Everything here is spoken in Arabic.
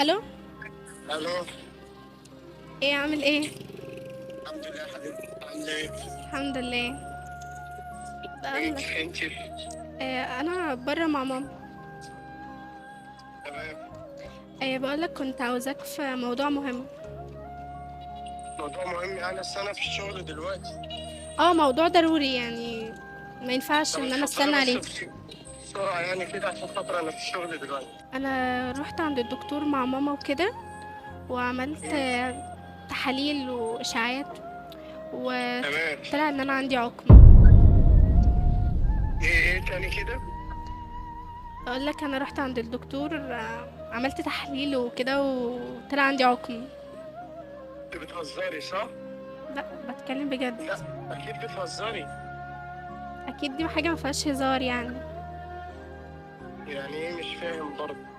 الو. الو. ايه عامل ايه؟ الحمد لله يا حبيبي، عامل ايه؟ الحمد لله. انت بقولك انت انا بره مع ماما. تمام. بقولك كنت عاوزاك في موضوع مهم. موضوع مهم يعني، اصل انا في الشغل دلوقتي. موضوع ضروري يعني، ما ينفعش طب ان انا اتفضلي استنى بس عليك. بسرعة يعني كده، عشان خاطر انا في الشغل دلوقتي. انا رحت عند الدكتور مع ماما وكده، وعملت مم. تحاليل واشاعات، تمام. وطلع ان انا عندي عقم. ايه تاني كده؟ اقولك انا رحت عند الدكتور، عملت تحليل وكده وطلع عندي عقم. انت بتهزري صح؟ لا، بتكلم بجد. لا، اكيد بتهزري. اكيد دي حاجه ما فيهاش هزار يعني. يعني ايه؟ مش فاهم برضه.